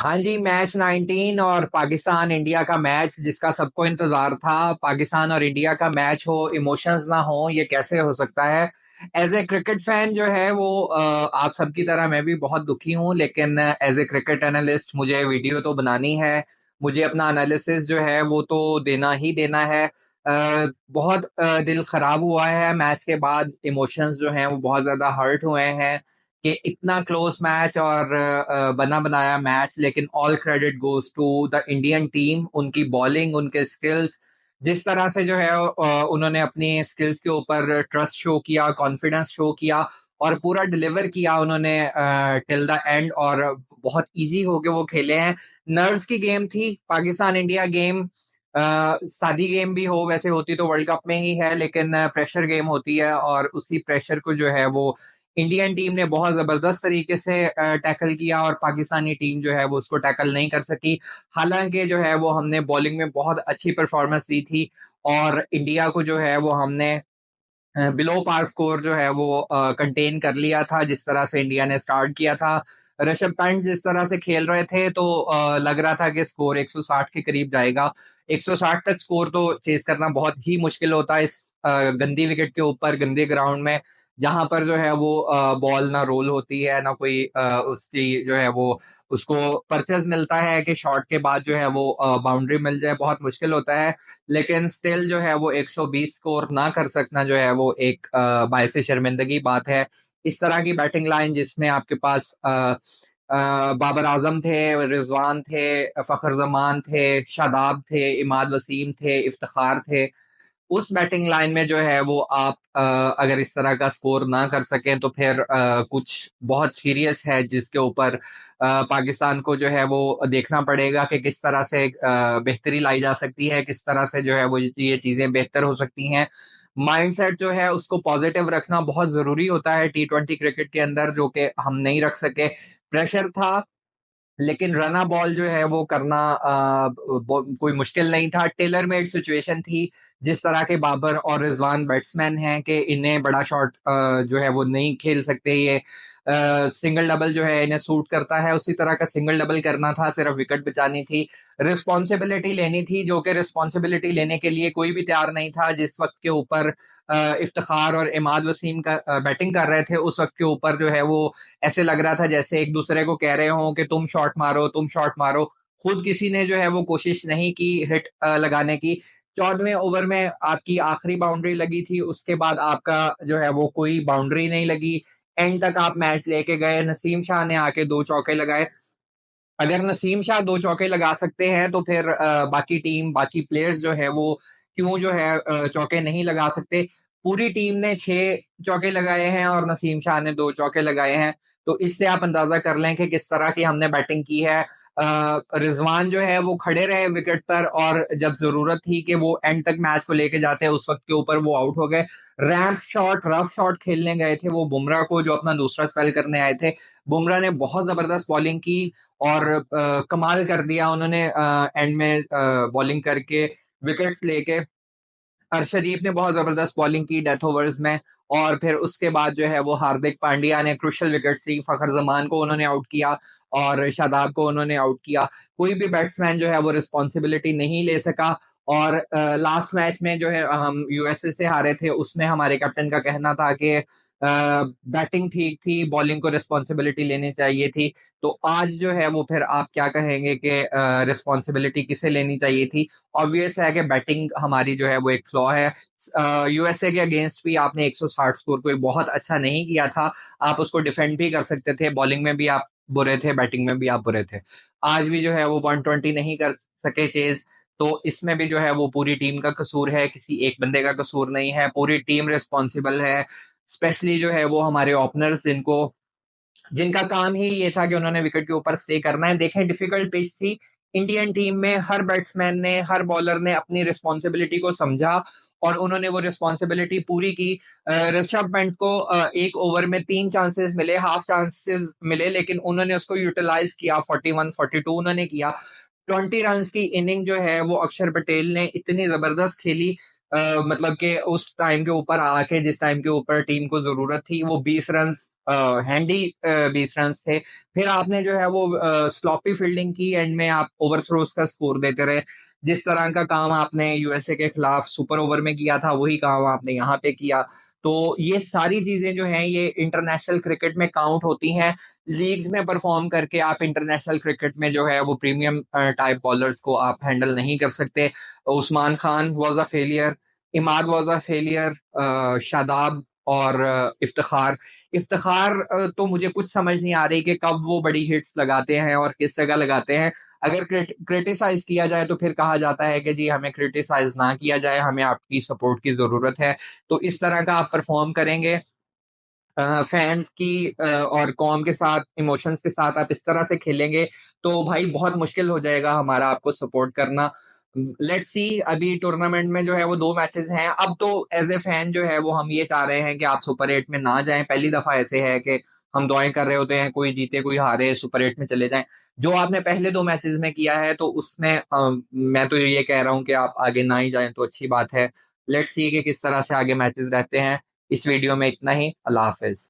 हाँ जी, मैच 19 और पाकिस्तान इंडिया का मैच जिसका सबको इंतजार था। पाकिस्तान और इंडिया का मैच हो, इमोशंस ना हो, ये कैसे हो सकता है। एज ए क्रिकेट फैन जो है वो आप सबकी तरह मैं भी बहुत दुखी हूँ, लेकिन एज ए क्रिकेट एनालिस्ट मुझे वीडियो तो बनानी है। मुझे अपना एनालिसिस जो है वो तो देना ही देना है। बहुत दिल खराब हुआ है मैच के बाद। इमोशंस जो हैं वो बहुत ज्यादा हर्ट हुए हैं कि इतना क्लोज मैच और बना बनाया मैच, लेकिन all credit goes to the Indian team. उनकी बॉलिंग, उनके स्किल्स, जिस तरह से जो है उन्होंने अपनी स्किल्स के ऊपर ट्रस्ट शो किया, कॉन्फिडेंस शो किया और पूरा डिलीवर किया उन्होंने टिल द एंड। और बहुत इजी होके वो खेले हैं। नर्व्स की गेम थी पाकिस्तान इंडिया गेम। सादी गेम भी हो वैसे होती तो वर्ल्ड कप में ही है, लेकिन प्रेशर गेम होती है और उसी प्रेशर को जो है वो इंडियन टीम ने बहुत जबरदस्त तरीके से टैकल किया और पाकिस्तानी टीम जो है वो उसको टैकल नहीं कर सकी। हालांकि जो है वो हमने बॉलिंग में बहुत अच्छी परफॉर्मेंस दी थी और इंडिया को जो है वो हमने बिलो पार स्कोर जो है वो कंटेन कर लिया था। जिस तरह से इंडिया ने स्टार्ट किया था, ऋषभ पंत जिस तरह से खेल रहे थे, तो लग रहा था कि स्कोर 160 के करीब जाएगा। 160 तक स्कोर तो चेस करना बहुत ही मुश्किल होता है इस गंदी विकेट के ऊपर, गंदे ग्राउंड में, जहां पर जो है वो बॉल ना रोल होती है ना कोई उसकी जो है वो उसको परचेज मिलता है कि शॉट के बाद जो है वो बाउंड्री मिल जाए, बहुत मुश्किल होता है। लेकिन स्टिल जो है वो 120 स्कोर ना कर सकना जो है वो एक बायसे शर्मिंदगी बात है। इस तरह की बैटिंग लाइन जिसमें आपके पास बाबर आजम थे, रिजवान थे, फखर जमान थे, शादाब थे, इमाद वसीम थे, इफ्तिखार थे, उस बैटिंग लाइन में जो है वो आप अगर इस तरह का स्कोर ना कर सकें तो फिर कुछ बहुत सीरियस है जिसके ऊपर पाकिस्तान को जो है वो देखना पड़ेगा कि किस तरह से बेहतरी लाई जा सकती है, किस तरह से जो है वो ये चीजें बेहतर हो सकती हैं। माइंडसेट जो है उसको पॉजिटिव रखना बहुत जरूरी होता है T20 क्रिकेट के अंदर, जो कि हम नहीं रख सके। प्रेशर था, लेकिन रना बॉल जो है वो करना कोई मुश्किल नहीं था। टेलर मेड सिचुएशन थी। जिस तरह के बाबर और रिजवान बैट्समैन हैं कि इन्हें बड़ा शॉट जो है वो नहीं खेल सकते, ये सिंगल डबल जो है इन्हें सूट करता है, उसी तरह का सिंगल डबल करना था, सिर्फ विकेट बचानी थी, रिस्पॉन्सिबिलिटी लेनी थी, जो कि रिस्पॉन्सिबिलिटी लेने के लिए कोई भी तैयार नहीं था। जिस वक्त के ऊपर इफ्तिखार और इमाद वसीम का बैटिंग कर रहे थे, उस वक्त के ऊपर जो है वो ऐसे लग रहा था जैसे एक दूसरे को कह रहे हो कि तुम शॉट मारो, तुम शॉट मारो। खुद किसी ने जो है वो कोशिश नहीं की हिट लगाने की। 14वें ओवर में आपकी आखिरी बाउंड्री लगी थी, उसके बाद आपका जो है वो कोई बाउंड्री नहीं लगी। एंड तक आप मैच लेके गए, नसीम शाह ने आके दो चौके लगाए। अगर नसीम शाह दो चौके लगा सकते हैं तो फिर बाकी टीम, बाकी प्लेयर्स जो है वो क्यों जो है चौके नहीं लगा सकते। पूरी टीम ने 6 चौके लगाए हैं और नसीम शाह ने दो चौके लगाए हैं। तो इससे आप अंदाजा कर लें कि किस तरह की हमने बैटिंग की है। रिजवान जो है वो खड़े रहे विकेट पर और जब जरूरत थी कि वो एंड तक मैच को लेके जाते, उस वक्त के ऊपर वो आउट हो गए। रैम्प शॉट, रफ शॉट खेलने गए थे वो बुमराह को, जो अपना दूसरा स्पेल करने आए थे। बुमराह ने बहुत जबरदस्त बॉलिंग की और कमाल कर दिया उन्होंने एंड में बॉलिंग करके विकेट्स लेके। अर्शदीप ने बहुत जबरदस्त बॉलिंग की डेथ ओवर्स में। और फिर उसके बाद जो है वो हार्दिक पांड्या ने क्रुशियल विकेट्स ली, फखर जमान को उन्होंने आउट किया और शादाब को उन्होंने आउट किया। कोई भी बैट्समैन जो है वो रिस्पॉन्सिबिलिटी नहीं ले सका। और लास्ट मैच में जो है हम यूएसए से हारे थे, उसमें हमारे कैप्टन का कहना था कि बैटिंग ठीक थी, बॉलिंग को रिस्पॉन्सिबिलिटी लेनी चाहिए थी। तो आज जो है वो फिर आप क्या कहेंगे कि रिस्पॉन्सिबिलिटी किसे लेनी चाहिए थी। ऑब्वियस है कि बैटिंग हमारी जो है वो एक फ्लॉ है। यूएसए के अगेंस्ट भी आपने 160 स्कोर कोई बहुत अच्छा नहीं किया था। आप उसको डिफेंड भी कर सकते थे, बॉलिंग में भी आप बुरे थे, बैटिंग में भी आप बुरे थे। आज भी जो है वो 120 नहीं कर सके चेज। तो इसमें भी जो है वो पूरी टीम का कसूर है, किसी एक बंदे का कसूर नहीं है, पूरी टीम रिस्पॉन्सिबल है। स्पेशली जो है वो हमारे ओपनर्स, जिनको जिनका काम ही ये था कि उन्होंने विकेट के ऊपर स्टे करना है। देखें, डिफिकल्ट पिच थी। इंडियन टीम में हर बैट्समैन ने, हर बॉलर ने अपनी रिस्पॉन्सिबिलिटी को समझा और उन्होंने वो रिस्पॉन्सिबिलिटी पूरी की। ऋषभ पंत को एक ओवर में 3 चांसेस मिले, हाफ चांसेस मिले, लेकिन उन्होंने उसको यूटिलाइज किया। 41-42 उन्होंने किया। 20 रन की इनिंग जो है वो अक्षर पटेल ने इतनी जबरदस्त खेली। मतलब कि उस टाइम के ऊपर आके जिस टाइम के ऊपर टीम को जरूरत थी वो 20 रन, हैंडी 20 रन थे। फिर आपने जो है वो स्लॉपी फील्डिंग की, एंड में आप ओवरथ्रोज का स्कोर देते रहे। जिस तरह का काम आपने यूएसए के खिलाफ सुपर ओवर में किया था वही काम आपने यहाँ पे किया। तो ये सारी चीजें जो हैं ये इंटरनेशनल क्रिकेट में काउंट होती हैं। लीग्स में परफॉर्म करके आप इंटरनेशनल क्रिकेट में जो है वो प्रीमियम टाइप बॉलर्स को आप हैंडल नहीं कर सकते। Usman Khan was a failure, Imad was a failure, Shadab और इफ्तिखार। इफ्तिखार तो मुझे कुछ समझ नहीं आ रही कि कब वो बड़ी हिट्स लगाते हैं और किस जगह लगाते हैं। अगर क्रिटिसाइज किया जाए तो फिर कहा जाता है कि जी हमें क्रिटिसाइज ना किया जाए, हमें आपकी सपोर्ट की जरूरत है। तो इस तरह का आप परफॉर्म करेंगे फैंस की और कॉम के साथ, इमोशंस के साथ आप इस तरह से खेलेंगे तो भाई बहुत मुश्किल हो जाएगा हमारा आपको सपोर्ट करना। लेट्स सी, अभी टूर्नामेंट में जो है वो 2 मैचेस हैं। अब तो एज ए फैन जो है वो हम ये चाह रहे हैं कि आप सुपर 8 में ना जाएं। पहली दफा ऐसे है कि हम दुआएं कर रहे होते हैं कोई जीते कोई हारे, सुपर 8 में चले जाएं। जो आपने पहले 2 मैचेस में किया है तो उसमें मैं तो ये कह रहा हूँ कि आप आगे ना ही जाएं तो अच्छी बात है। लेट्स सी कि किस तरह से आगे मैचेस रहते हैं। इस वीडियो में इतना ही। अल्लाह हाफिज।